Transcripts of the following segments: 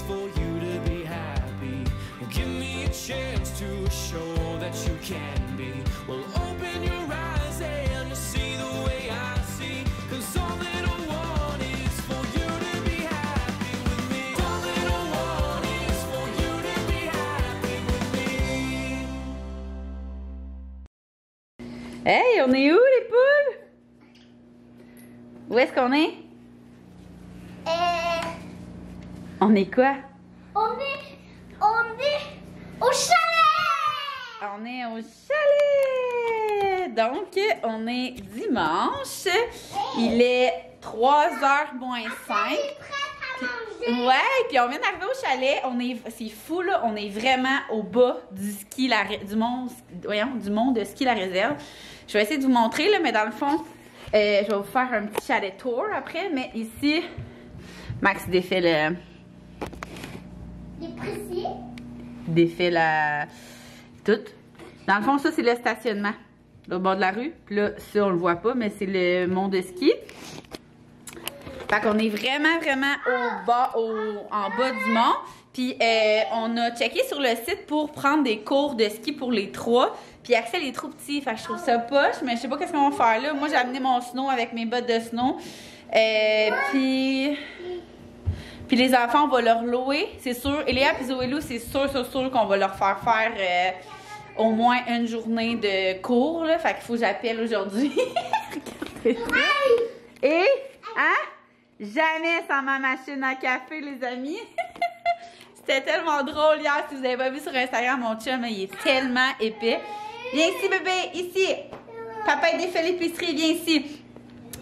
is for you to be happy. Give me a chance to show that you can be. Well, open your eyes and see the way I see. 'Cause all that I want is for you to be happy with me. All that I want is for you to be happy with me. Hey, on est où les poules? Où est-ce qu'on est? On est quoi? On est au chalet! On est au chalet! Donc, on est dimanche. Il est 3h moins 5. Ouais, puis on vient d'arriver au chalet. C'est fou là, on est vraiment au bas du ski, du mont de ski la réserve. Je vais essayer de vous montrer là, mais dans le fond, je vais vous faire un petit chalet tour après. Mais ici, Max défait le. Défait la. Tout. Dans le fond, ça c'est le stationnement. Là, au bord de la rue. Puis là, ça on le voit pas, mais c'est le mont de ski. Fait qu'on est vraiment en bas du mont. Puis on a checké sur le site pour prendre des cours de ski pour les 3. Puis Axel est trop petit, fait que je trouve ça poche, mais je sais pas qu'est-ce qu'on va faire là. Moi j'ai amené mon snow avec mes bottes de snow. Puis les enfants, on va leur louer, c'est sûr. Eléa et Zoélou, c'est sûr qu'on va leur faire faire au moins une journée de cours, là. Fait qu'il faut que j'appelle aujourd'hui. Regardez ça. Et, hein? Jamais sans ma machine à café, les amis. C'était tellement drôle hier. Si vous n'avez pas vu sur Instagram, mon chum, il est tellement épais. Viens ici, bébé, ici. Papa, il défait l'épicerie, viens ici.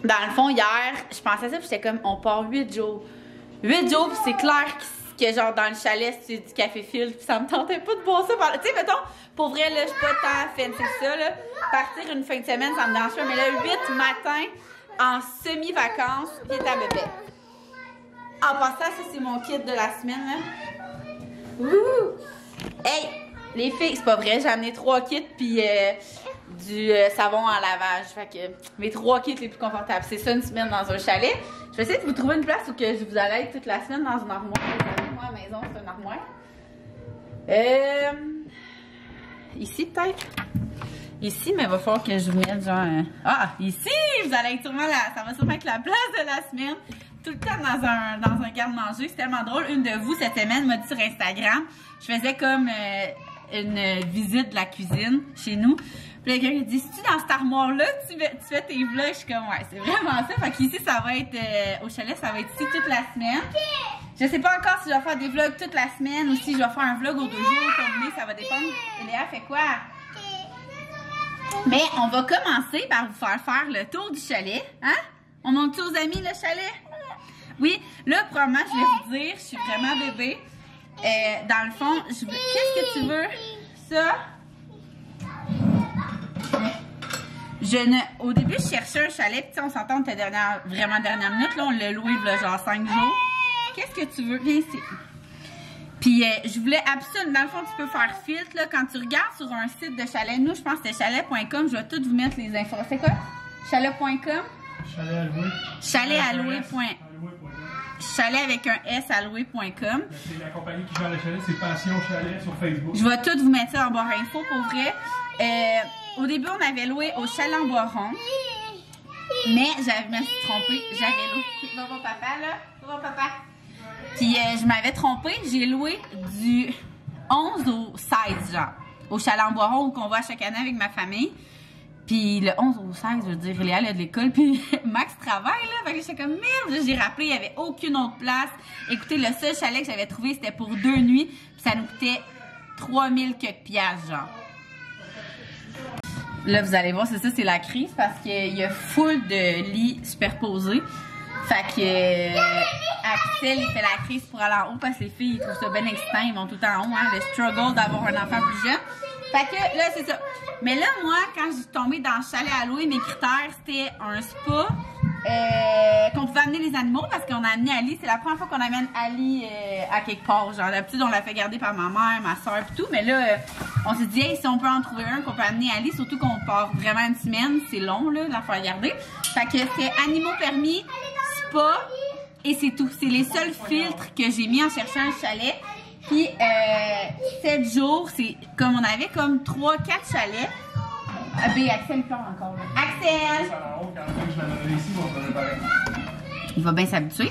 Dans le fond, hier, je pensais à ça, puis j'étais comme, on part 8 jours. 8 jours, puis c'est clair que genre dans le chalet, c'est du café filtre, puis ça me tentait pas de boire ça. Tu sais, mettons, pour vrai, là, je suis pas tant fancy que ça, là. Partir une fin de semaine, ça me dérange pas, mais là, 8 matin, en semi-vacances, pied à bébé. En passant, ça, c'est mon kit de la semaine, là. Wouhou! Hey! Les filles, c'est pas vrai, j'ai amené 3 kits, puis du savon en lavage. Fait que mes 3 kits les plus confortables. C'est ça une semaine dans un chalet. Je vais essayer de vous trouver une place où que je vous allez être toute la semaine dans une armoire. Moi, à la maison, c'est une armoire. Ici, peut-être. Ici, mais il va falloir que je vous mette genre... Ah, ici! Vous allez être sûrement là. Ça va sûrement être la place de la semaine. Tout le temps dans un garde-manger. C'est tellement drôle. Une de vous, cette semaine, m'a dit sur Instagram, je faisais comme une visite de la cuisine chez nous. Puis quelqu'un dit, si tu dans cette armoire-là, tu fais tes vlogs? Je suis comme, ouais, c'est vraiment ça. Fait qu'ici, ça va être, au chalet, ça va être ici toute la semaine. Je sais pas encore si je vais faire des vlogs toute la semaine ou si je vais faire un vlog aux 2 jours combiné, ça va dépendre. Léa fait quoi? Mais on va commencer par vous faire le tour du chalet. Hein? On monte aux amis le chalet? Oui, là, probablement, je vais vous dire, je suis vraiment bébé. Dans le fond, qu'est-ce que tu veux? Ça? Au début, je cherchais un chalet, puis on s'entend, on était vraiment dernière minute, là, on l'a loué il y a genre 5 jours. Qu'est-ce que tu veux? Viens ici. Puis, je voulais absolument, dans le fond, tu peux faire filtre, là, quand tu regardes sur un site de chalet, nous, je pense que c'est chalet.com, je vais tout vous mettre les infos. C'est quoi? Chalet.com? Chalet à louer. Chalet à louer. Chalet avec un S à louer.com. C'est la compagnie qui gère le chalet, c'est Passion Chalet sur Facebook. Je vais tout vous mettre ça en barre info pour vrai. Au début, on avait loué au Chalet en Boiron. Mais je me suis trompée. J'avais loué. Va voir papa, là. Va voir papa. Puis je m'avais trompée. J'ai loué du 11 au 16, genre. Au Chalet en Boiron, qu'on va chaque année avec ma famille. Puis le 11 au 16, je veux dire, Léa, elle a de l'école, puis Max travaille, là. Fait que j'étais comme, merde, j'ai rappelé, il n'y avait aucune autre place. Écoutez, le seul chalet que j'avais trouvé, c'était pour 2 nuits, puis ça nous coûtait 3000 quelques piastres, genre. Là, vous allez voir, c'est ça, c'est la crise, parce qu'il y a full de lits superposés. Fait que Axel, il fait la crise pour aller en haut, parce que les filles, ils trouvent ça bien excitant, ils vont tout en haut, hein, le struggle d'avoir un enfant plus jeune. Fait que là, c'est ça. Mais là, moi, quand je suis tombée dans le chalet à louer, mes critères, c'était un spa, qu'on pouvait amener les animaux, parce qu'on a amené Ali. C'est la première fois qu'on amène Ali à quelque part. Genre, d'habitude, on l'a fait garder par ma mère, ma soeur et tout. Mais là, on s'est dit, hey, si on peut en trouver un qu'on peut amener Ali, surtout qu'on part vraiment une semaine, c'est long, là, de la faire garder. Fait que c'est animaux permis, spa et c'est tout. C'est les seuls filtres que j'ai mis en cherchant un chalet. Puis 7 jours, c'est comme on avait comme 3-4 chalets. Ah ben Axel pleure encore là. Axel! Il va bien s'habituer.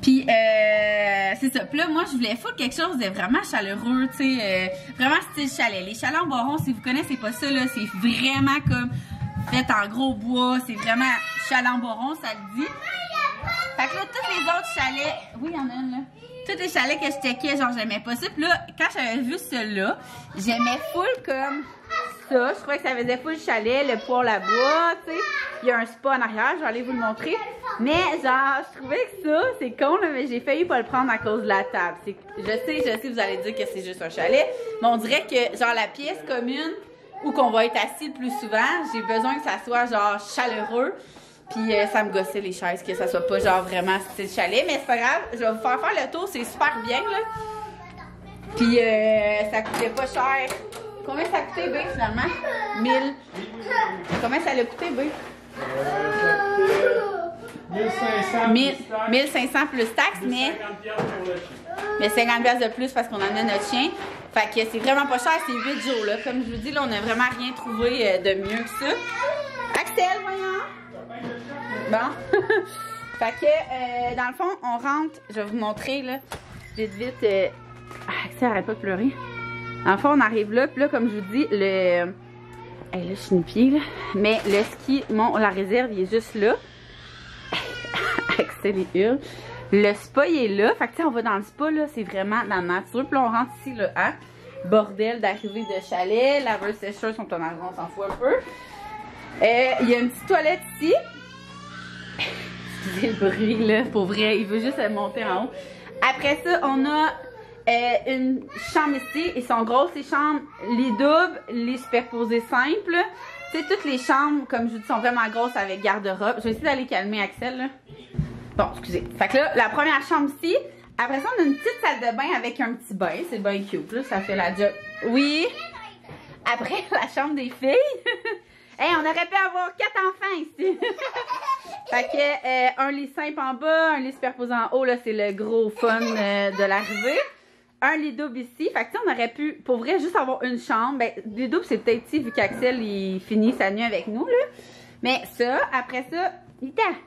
Puis c'est ça. Puis là, moi, je voulais foutre quelque chose de vraiment chaleureux, tu sais, vraiment style chalet. Les chalets en bois rond, si vous connaissez pas ça, là, c'est vraiment comme fait en gros bois. C'est vraiment chalet en bois rond, ça le dit. Fait que là, tous les autres chalets... Oui, il y en a une, là. Tous les chalets que je checkais, genre, j'aimais pas ça. Puis là, quand j'avais vu celui-là, j'aimais full comme ça. Je trouvais que ça faisait full chalet, le poêle à bois, tu sais. Il y a un spa en arrière, je vais aller vous le montrer. Mais genre, je trouvais que ça, c'est con, là, mais j'ai failli pas le prendre à cause de la table. Je sais, vous allez dire que c'est juste un chalet. Mais on dirait que, genre, la pièce commune où qu'on va être assis le plus souvent, j'ai besoin que ça soit, genre, chaleureux. Puis ça me gossait les chaises, que ça soit pas genre vraiment style chalet. Mais c'est pas grave, je vais vous faire le tour, c'est super bien là. Puis ça coûtait pas cher. Combien ça a coûté, B, finalement? 1000. Combien ça l'a coûté, B? 1500 plus taxes, mais 50$ de plus parce qu'on en a notre chien. Fait que c'est vraiment pas cher, c'est 8 jours là. Comme je vous dis, là, on n'a vraiment rien trouvé de mieux que ça. Axel, voyons! Bon. Fait que, dans le fond, on rentre. Je vais vous montrer, là, vite. Axel, arrête pas de pleurer. Dans le fond, on arrive là. Puis là, comme je vous dis, le... Hey, là, je suis nu-pied, là. Mais le ski, la réserve, il est juste là. Axel, il hurle. Le spa, il est là. Fait que, tu sais, on va dans le spa, là. C'est vraiment dans la nature. Puis là, on rentre ici, là, hein. Bordel d'arrivée de chalet. Laveuse sécheuse sont en argent, on s'en fout un peu. Il y a une petite toilette ici. Excusez le bruit, là. Pour vrai, il veut juste monter en haut. Après ça, on a une chambre ici. Ils sont grosses, les chambres. Les doubles, les superposés simples. Tu sais, toutes les chambres, comme je vous dis, sont vraiment grosses avec garde-robe. Je vais essayer d'aller calmer Axel, là. Bon, excusez. Fait que là, la première chambre ici. Après ça, on a une petite salle de bain avec un petit bain. C'est bien cute, là. Ça fait la job. Oui. Après, la chambre des filles. Hey, on aurait pu avoir 4 enfants ici. Fait que un lit simple en bas, un lit superposé en haut, là, c'est le gros fun de l'arrivée. Un lit double ici. Fait que on aurait pu, pour vrai, juste avoir une chambre. Ben, lit double, c'est peut-être ici, vu qu'Axel, il finit sa nuit avec nous, là. Mais ça, après ça,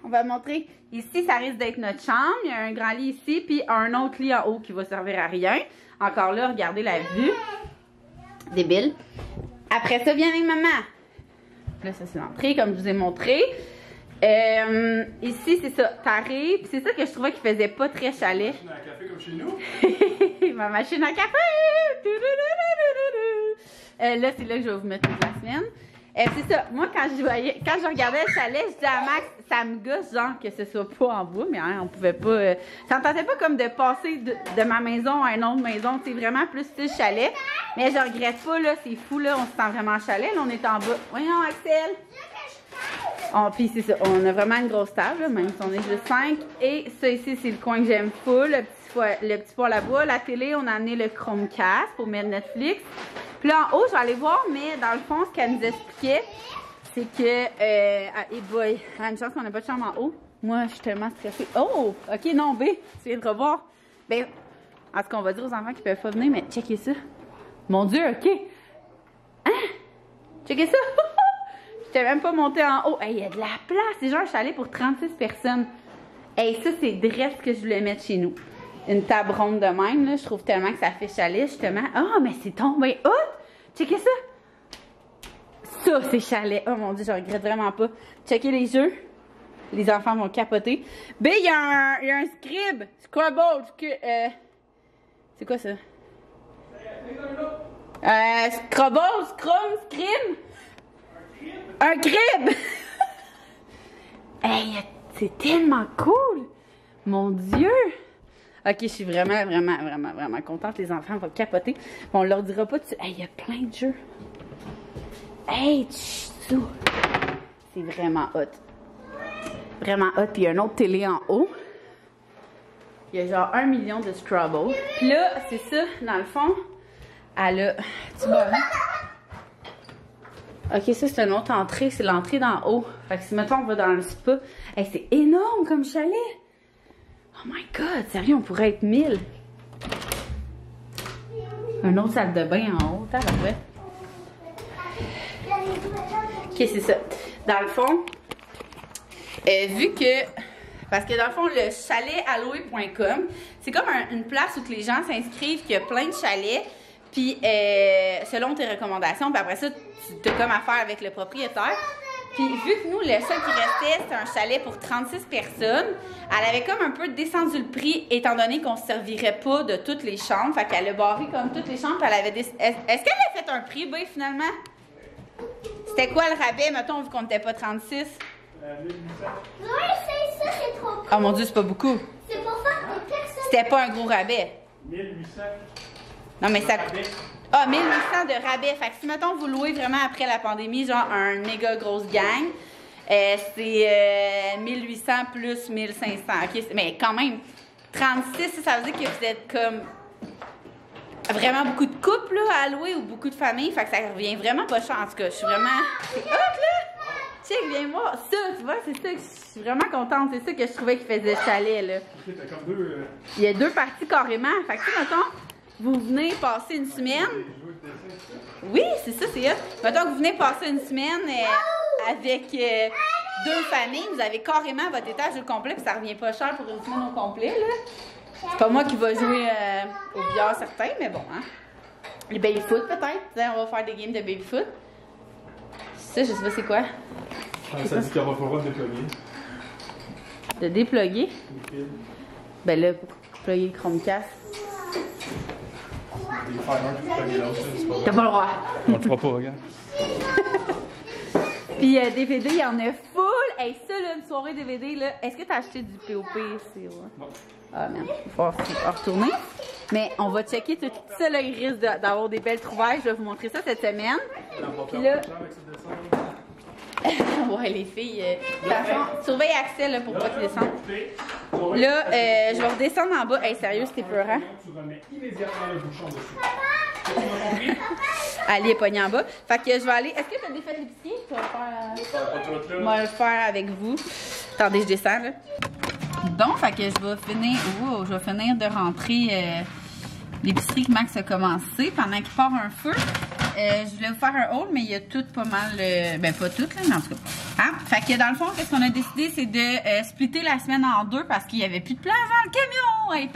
on va montrer. Ici, ça risque d'être notre chambre. Il y a un grand lit ici, puis un autre lit en haut qui va servir à rien. Encore là, regardez la vue. Débile. Après ça, viens avec maman. Là, ça, c'est l'entrée, comme je vous ai montré. Ici, c'est ça, t'arrives. Puis c'est ça que je trouvais qu'il faisait pas très chalet. Machine à café comme chez nous. Ma machine à café! Là, c'est là que je vais vous mettre toute la semaine. C'est ça, moi, quand je regardais le chalet, je disais à Max, ça me gosse, genre, que ce soit pas en bois, mais hein, on pouvait pas... ça me tentait pas comme de passer de ma maison à une autre maison, c'est vraiment plus style chalet. Mais je regrette pas, là, c'est fou, là, on se sent vraiment chalet, là, on est en bas. Voyons, Axel! Puis c'est ça, on a vraiment une grosse table, là, même si on est juste 5. Et ça ici, c'est le coin que j'aime full, le petit poêle à bois. La télé, on a amené le Chromecast pour mettre Netflix. Puis là, en haut, je vais aller voir, mais dans le fond, ce qu'elle nous expliquait, c'est que... hey boy, une chance qu'on n'a pas de chambre en haut. Moi, je suis tellement stressée. Oh! OK, non, B, tu viens de revoir. Ben, en tout cas, on va dire aux enfants qu'ils peuvent pas venir, mais checkez ça. Mon Dieu, OK. Hein? Checkez ça. Je t'ai même pas monté en haut. Hey, il y a de la place. C'est genre un chalet pour 36 personnes. Hey, ça, c'est dresse ce que je voulais mettre chez nous. Une table ronde de même, là. Je trouve tellement que ça fait chalet, justement. Ah, mais c'est tombé hot! Checkez ça! Ça, c'est chalet. Oh mon Dieu, je regrette vraiment pas. Checkez les jeux. Les enfants vont capoter. B, il y a un scribe. Scrabble. C'est quoi ça? Scrabble, scrim. Un crib! Hey, c'est tellement cool! Mon Dieu! Ok, je suis vraiment contente. Les enfants vont capoter. Bon, on leur dira pas dessus. Hey, il y a plein de jeux. Hey, c'est vraiment hot. Vraiment hot. Puis il y a une autre télé en haut. Il y a genre 1 million de Scrabble. Puis là, c'est ça, dans le fond, elle a... Tu vois, hein? Ok, ça c'est une autre entrée, c'est l'entrée d'en haut. Fait que si mettons on va dans le spa, hey, c'est énorme comme chalet. Oh my god, sérieux, on pourrait être 1000. Un autre salle de bain en haut, t'as la Ok, c'est ça. Dans le fond, vu que... Parce que dans le fond, le chalet-alloué.com, c'est comme une place où les gens s'inscrivent, qu'il y a plein de chalets, puis selon tes recommandations, puis après ça, tu as comme affaire avec le propriétaire. Puis vu que nous, le seul qui restait, c'était un chalet pour 36 personnes, elle avait comme un peu descendu le prix, étant donné qu'on ne se servirait pas de toutes les chambres. Fait qu'elle a barré comme toutes les chambres, puis elle avait Est-ce qu'elle a fait un prix, B, finalement? C'était quoi le rabais, mettons, vu qu'on n'était pas 36? Oui, c'est ça, c'est trop cool. Oh mon Dieu, c'est pas beaucoup. C'est pour ça que personne... C'était pas un gros rabais. 1800. Non, mais ça... Ah, 1800 de rabais. Fait que si, mettons, vous louez vraiment après la pandémie, genre un méga grosse gang, c'est 1800 plus 1500. OK? Mais quand même, 36, ça veut dire que vous êtes comme vraiment beaucoup de couples là, à louer ou beaucoup de familles. Fait que ça revient vraiment pas cher. En tout cas, je suis vraiment... C'est hot, là! Check, viens voir. Ça, tu vois, c'est ça que je suis vraiment contente. C'est ça que je trouvais qu'il faisait le chalet, là. Ok, t'as comme deux... Il y a 2 parties carrément. Fait que, tu sais, mettons, vous venez passer une semaine. Oui, c'est ça, c'est hot. Mettons que vous venez passer une semaine avec 2 familles. Vous avez carrément votre étage au complet, puis ça revient pas cher pour une semaine au complet, là. C'est pas moi qui va jouer au billard certain, mais bon, hein. Le baby-foot, peut-être. On va faire des games de baby-foot. Ça, je sais pas c'est quoi. Ça dit qu'on va pouvoir déployer. De déploguer? Ben là, pour déployer le Chromecast. T'as pas le droit. On le fera pas, regarde. Puis DVD, il y en a full. Hey, ça, là, une soirée DVD, là. Est-ce que t'as acheté du POP ici? Ouais? Non. Ah, merde. Il va falloir retourner. Mais on va checker tout ça, là. Il risque d'avoir des belles trouvailles. Je vais vous montrer ça cette semaine. Puis là... ouais, les filles. Attention, surveille Axel là, pour pas qu'il descende. Là, je vais redescendre en bas. Hey, sérieux, c'était peurant. Tu remets immédiatement le bouchon dessus. Ali est pognée en bas. Fait que je vais aller. Est-ce que tu as défait l'épicier? Tu vas le faire. Moi, le faire avec vous. Attendez, je descends là. Bon, fait que je vais finir. Oh, je vais finir de rentrer l'épicerie que Max a commencé pendant qu'il part un feu. Je voulais vous faire un haul, mais il y a tout pas mal... ben, pas tout, là, mais en tout cas. Hein? Fait que dans le fond, qu'est-ce qu'on a décidé, c'est de splitter la semaine en 2 parce qu'il n'y avait plus de place dans le camion! Et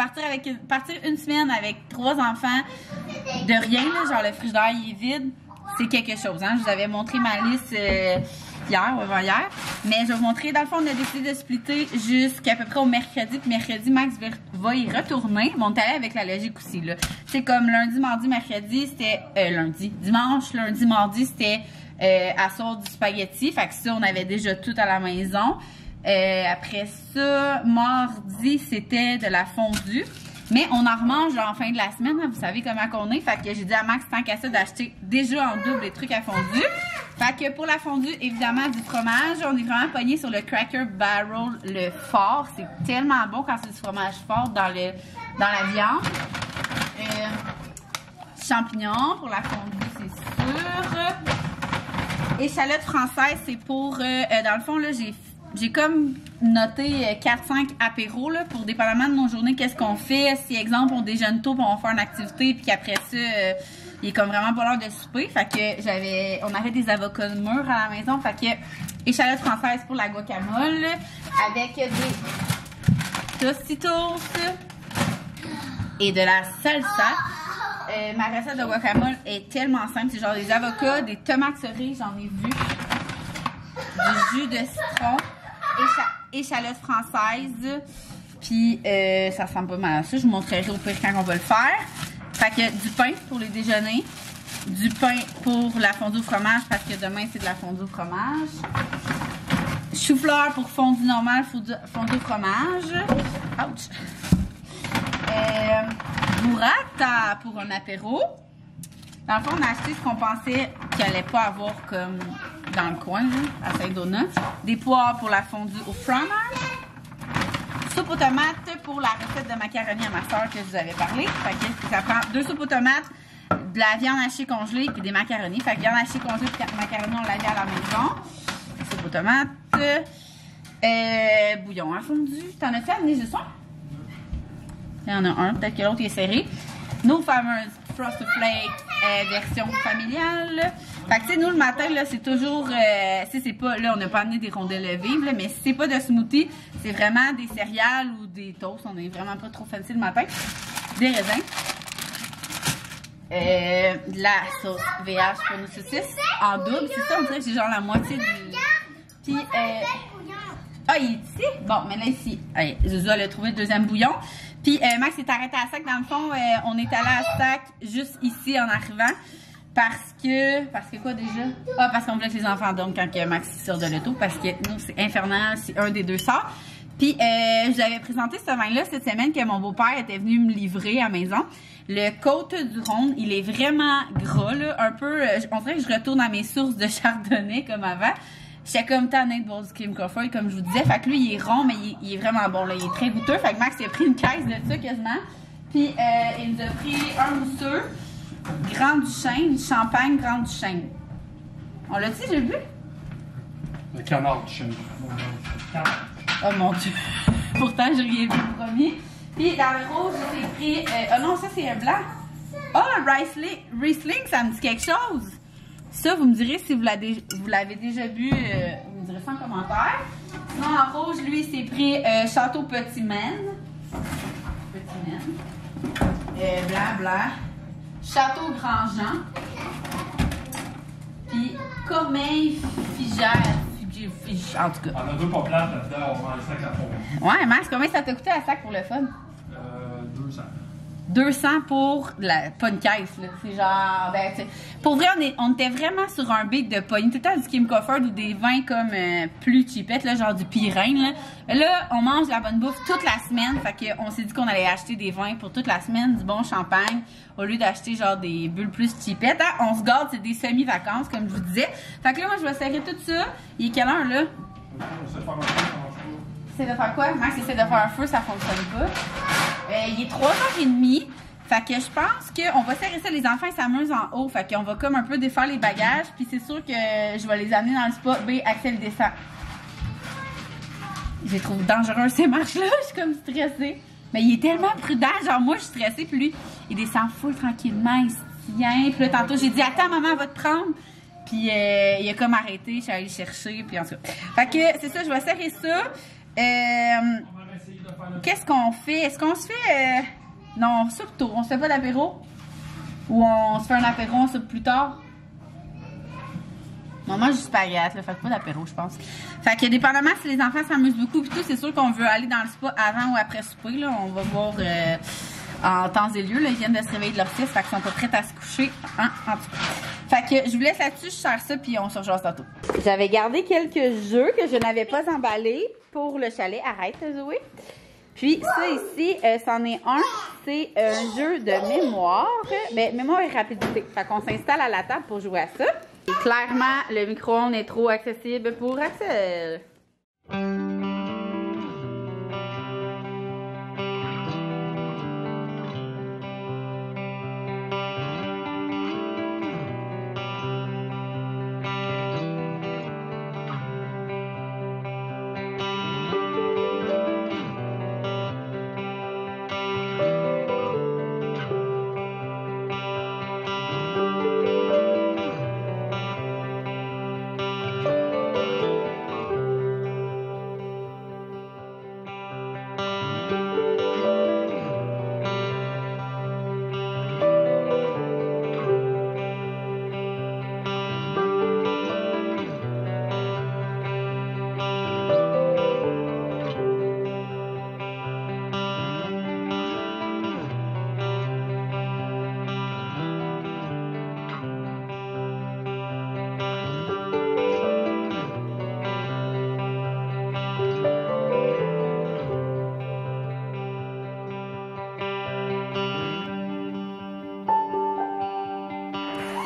partir une semaine avec 3 enfants de rien, là, genre le frigidaire, il est vide, c'est quelque chose. Hein? Je vous avais montré ma liste hier ou avant-hier. Mais je vais vous montrer, dans le fond, on a décidé de splitter jusqu'à peu près au mercredi. Puis mercredi, Max va y retourner. Bon, on est allé avec la logique aussi, là. C'est comme lundi, mardi, mercredi, c'était... Dimanche, lundi, mardi, c'était asseoir du spaghetti. Fait que ça, on avait déjà tout à la maison. Après ça, mardi, c'était de la fondue. Mais on en remange en fin de la semaine, hein, vous savez comment qu'on est. Fait que j'ai dit à Max, tant qu'à ça, d'acheter déjà en double les trucs à fondue. Fait que pour la fondue, évidemment, du fromage. On est vraiment pogné sur le Cracker Barrel, le fort. C'est tellement bon quand c'est du fromage fort dans la viande. Champignons pour la fondue, c'est sûr. Échalote française, c'est pour... dans le fond, là, j'ai comme noté 4-5 apéros là, pour dépendamment de nos journées, qu'est-ce qu'on fait. Si, exemple, on déjeune tôt, puis on va faire une activité, puis qu'après ça, il est comme vraiment pas l'heure de souper. Fait que on avait des avocats de mûr à la maison. Fait que échalote française pour la guacamole, avec des tostitos et de la salsa. Ma recette de guacamole est tellement simple. C'est genre des avocats, des tomates cerises, j'en ai vu, du jus de citron, échalote française, puis ça ressemble pas mal à ça. Je vous montrerai au pire quand on va le faire. Fait que du pain pour les déjeuners, du pain pour la fondue au fromage, parce que demain c'est de la fondue au fromage. Chou-fleur pour fondue normale, fondue au fromage. Ouch! Burrata pour un apéro. Dans le fond, on a acheté ce qu'on pensait qu'il n'allait pas avoir comme dans le coin, là, à Saint-Donat. Des poires pour la fondue au fromage. Soupe aux tomates pour la recette de macaroni à ma soeur que je vous avais parlé. Fait que ça prend 2 soupes aux tomates, de la viande hachée congelée et des macaronis. Fait que viande hachée congelée et macaroni, on l'avait à la maison. Soupe aux tomates. Bouillon à fondu. T'en as-tu amené ce soir? Il y en a un, peut-être que l'autre est serré. Nos fameuses Frosted Flakes version familiale. Fait que tu sais, nous le matin, là, c'est toujours, si c'est pas, là, on n'a pas amené des rondelles vives, là, mais si c'est pas de smoothie, c'est vraiment des céréales ou des toasts. On est vraiment pas trop fancy le matin. Des raisins. De la sauce VH pour nos saucisses en double. C'est ça, on dirait que j'ai genre la moitié du... Puis, ah, il est ici? Bon, mais là, ici. Allez, Zouzou, elle a trouvé le deuxième bouillon. Puis, Max est arrêté à Sac. Dans le fond, on est allé à Sac juste ici en arrivant. Parce que quoi déjà? Ah, parce qu'on voulait que les enfants dorment quand Max sort de l'auto. Parce que nous, c'est infernal, c'est un des deux sorts. Puis, je vous avais présenté ce vin-là cette semaine que mon beau-père était venu me livrer à la maison. Le Côte du Rhône, il est vraiment gras, là. Un peu, on dirait que je retourne à mes sources de chardonnay comme avant. J'étais comme tannée de boire du Kim Crawford, comme je vous disais. Fait que lui, il est rond, mais il est vraiment bon, là. Il est très goûteux. Fait que Max, il a pris une caisse de ça quasiment. Puis, il nous a pris un mousseux. Grand du Chêne, champagne Grand du Chêne. On l'a-tu, j'ai vu? Le canard du Chêne. Oh mon Dieu! Pourtant, je rien vu le premier. Puis dans le rouge, j'ai pris... oh non, ça c'est un blanc. Oh, un Riesling, ça me dit quelque chose. Ça, vous me direz si vous l'avez déjà bu, vous me direz ça en commentaire. Sinon, en rouge, lui, c'est pris Château Petit Maine. Blanc. Château Grand Jean. Puis Cormeille Figère. En tout cas. On a deux pas plates là-dedans, on vend les sacs à fond. Ouais, Max, combien ça t'a coûté à sac pour le fun? 200. 200 pour pas une caisse, là. C'est genre, ben, tu sais. Pour vrai, on était vraiment sur un beat de pogner tout le temps du Kim Crawford ou des vins comme plus cheapettes, là, genre du Pyrénées, là. Là, on mange la bonne bouffe toute la semaine. Fait qu'on s'est dit qu'on allait acheter des vins pour toute la semaine, du bon champagne, au lieu d'acheter genre des bulles plus cheapettes. Hein? On se garde, c'est des semi-vacances, comme je vous disais. Fait que là, moi, je vais serrer tout ça. Il est quelle heure, là? C'est de faire quoi? Max essaie de faire un feu, ça fonctionne pas. Il est 3h30. Fait que je pense qu'on va serrer ça. Les enfants s'amusent en haut. Fait qu'on va comme un peu défaire les bagages. Puis c'est sûr que je vais les amener dans le spa. B, Axel descend. Je les trouve dangereux ces marches-là. Je suis comme stressée. Mais il est tellement prudent. Genre moi, je suis stressée. Puis lui, il descend full tranquillement. Il se tient. Puis là, tantôt, j'ai dit, attends, maman, elle va te prendre. Puis il a comme arrêté. Je suis allée le chercher. Puis en tout cas. Fait que c'est ça, je vais serrer ça. Qu'est-ce qu'on fait? Est-ce qu'on se fait... Non, on soupe tôt. On se fait pas d'apéro? Ou on se fait un apéro, on soupe plus tard? Non, moi, je suis spaghetti, là. Fait pas d'apéro, je pense. Fait que dépendamment si les enfants s'amusent beaucoup, pis tout, c'est sûr qu'on veut aller dans le spa avant ou après souper, là. On va voir en temps et lieu, là. Ils viennent de se réveiller de leur sieste, fait qu'ils sont pas prêts à se coucher. Hein? En tout cas. Fait que je vous laisse là-dessus, je sers ça, puis on se rejoint tantôt. J'avais gardé quelques jeux que je n'avais pas emballés pour le chalet. Arrête, Zoé. Puis ça ici, c'en est un, c'est un jeu de mémoire, mais mémoire et rapidité. Fait qu'on s'installe à la table pour jouer à ça. Et clairement, le micro-ondes est trop accessible pour Axel.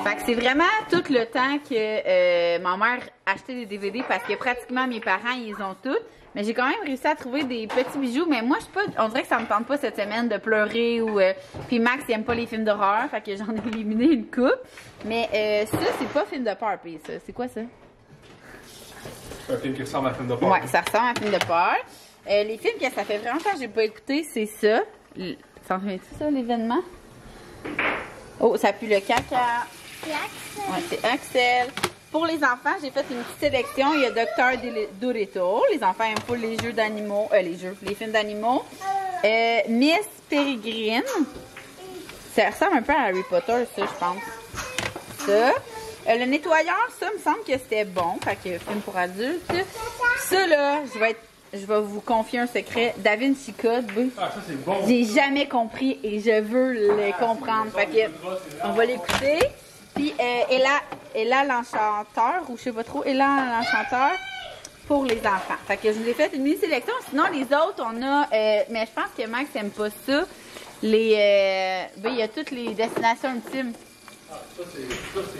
Fait que c'est vraiment tout le temps que ma mère achetait des DVD parce que pratiquement mes parents, ils ont toutes. Mais j'ai quand même réussi à trouver des petits bijoux. Mais moi, je sais pas, on dirait que ça me tente pas cette semaine de pleurer ou... Puis Max, il aime pas les films d'horreur, fait que j'en ai éliminé une coupe. Mais ça, c'est pas film de peur, puis ça. C'est quoi ça? Un film qui ressemble à un film de peur. Ouais, ça ressemble à un film de peur. Les films que ça fait vraiment longtemps que j'ai pas écouté, c'est ça. Ça en fait tout ça, l'événement? Oh, ça pue le caca. C'est Axel. Ouais, c'est Axel. Pour les enfants, j'ai fait une petite sélection. Il y a Dr. Dolittle. Les enfants aiment pas les jeux d'animaux. Les films d'animaux. Miss Peregrine. Ça ressemble un peu à Harry Potter, ça, je pense. Ça. Le nettoyeur, ça me semble que c'était bon. Fait que film pour adultes. Ça, là, je vais vous confier un secret. Da Vinci Code, Ah, ça c'est bon. j'ai jamais compris et je veux le comprendre. Fait que, on va l'écouter. Puis, Ella l'Enchanteur, ou je sais pas trop, Ella l'Enchanteur pour les enfants. Fait que je vous ai fait une mini-sélection. Sinon, les autres, on a... mais je pense que Max aime pas ça. Il y a toutes les destinations ultimes.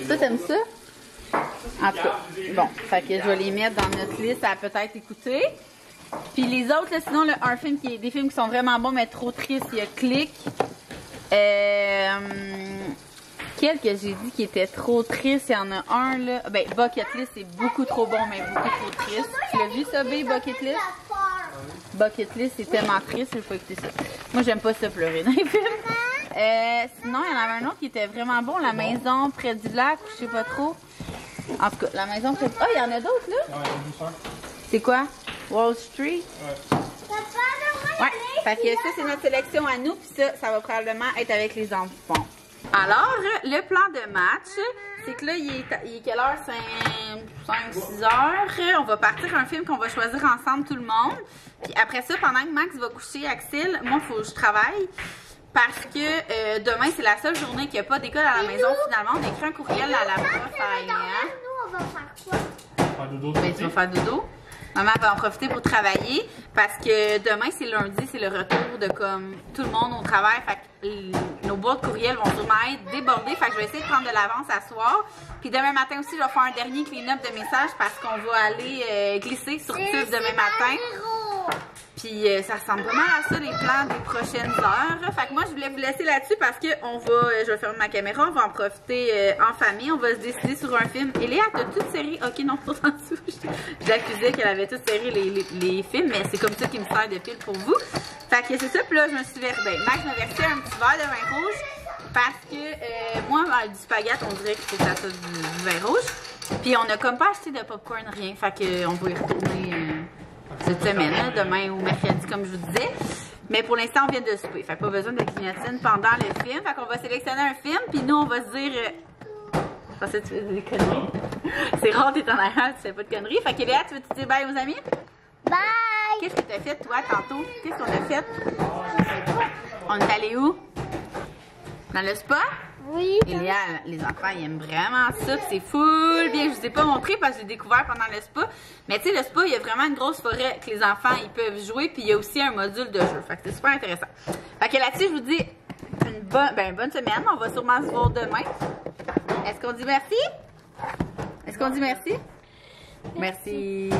Ça, t'aimes ça? En tout cas, bon, fait que je vais les mettre dans notre liste à peut-être écouter. Puis les autres, là, sinon, un film des films qui sont vraiment bons, mais trop tristes, il y a Click. Quel que j'ai dit qui était trop triste, il y en a un, là. Ben, Bucket List, c'est beaucoup trop bon, mais beaucoup trop triste. Tu l'as vu, ça, B, Bucket List? Bucket List, c'est tellement triste, il faut écouter ça. Moi, j'aime pas ça pleurer dans les films. Sinon, il y en avait un autre qui était vraiment bon, La Maison près du lac, je sais pas trop. En tout cas, La Maison près du... Ah, il y en a d'autres, là? Ouais, C'est quoi? Wall Street? ouais. Ouais, fait que ça, c'est notre sélection à nous, puis ça va probablement être avec les enfants. Alors, le plan de match, c'est que là, il est quelle heure? 5-6 heures. On va partir un film qu'on va choisir ensemble, tout le monde. Puis après ça, pendant que Max va coucher Axel, moi, il faut que je travaille. Parce que demain, c'est la seule journée qu'il n'y a pas d'école à la maison. Finalement, on écrit un courriel à la prof à Léa. Nous, on va faire quoi? Faire dodo. Ben, tu vas faire dodo. Maman va en profiter pour travailler parce que demain, c'est lundi, c'est le retour de comme tout le monde au travail. Fait que nos boîtes courriels vont sûrement être débordées. Fait que je vais essayer de prendre de l'avance à soir. Puis demain matin aussi, je vais faire un dernier clean-up de messages parce qu'on va aller glisser sur TÜV demain matin. Puis ça ressemble vraiment à ça, les plans des prochaines heures. Fait que moi, je voulais vous laisser là-dessus parce que je vais fermer ma caméra, on va en profiter en famille, on va se décider sur un film. Et Léa, t'as toute série... Ok, non, pas en dessous. Je l'accusais qu'elle avait toute série les films, mais c'est comme ça qui me sert de pile pour vous. Fait que c'est ça, puis là, je me suis versé... Ben, Max m'a versé un petit verre de vin rouge parce que moi, du spaghette, on dirait que c'est ça du vin rouge. Puis on a comme pas acheté de popcorn, rien. Fait qu'on va y retourner... cette semaine, là, demain ou mercredi, comme je vous disais. Mais pour l'instant, on vient de souper. Fait pas besoin de clignotine pendant le film. Fait qu'on va sélectionner un film, puis nous, on va se dire... Je pensais que tu faisais des conneries. C'est rare, t'es en arrière, tu fais pas de conneries. Fait que Léa, tu veux te dire bye aux amis? Bye! Qu'est-ce que t'as fait, toi, tantôt? Qu'est-ce qu'on a fait? On est allé où? Dans le spa? Oui. Et Léa, les enfants, ils aiment vraiment ça, c'est full bien. Je vous ai pas montré parce que j'ai découvert pendant le spa. Mais tu sais, le spa, il y a vraiment une grosse forêt que les enfants, ils peuvent jouer. Puis il y a aussi un module de jeu. Fait que c'est super intéressant. Fait que là-dessus, je vous dis une bonne semaine. On va sûrement se voir demain. Est-ce qu'on dit merci? Est-ce qu'on dit merci? Merci.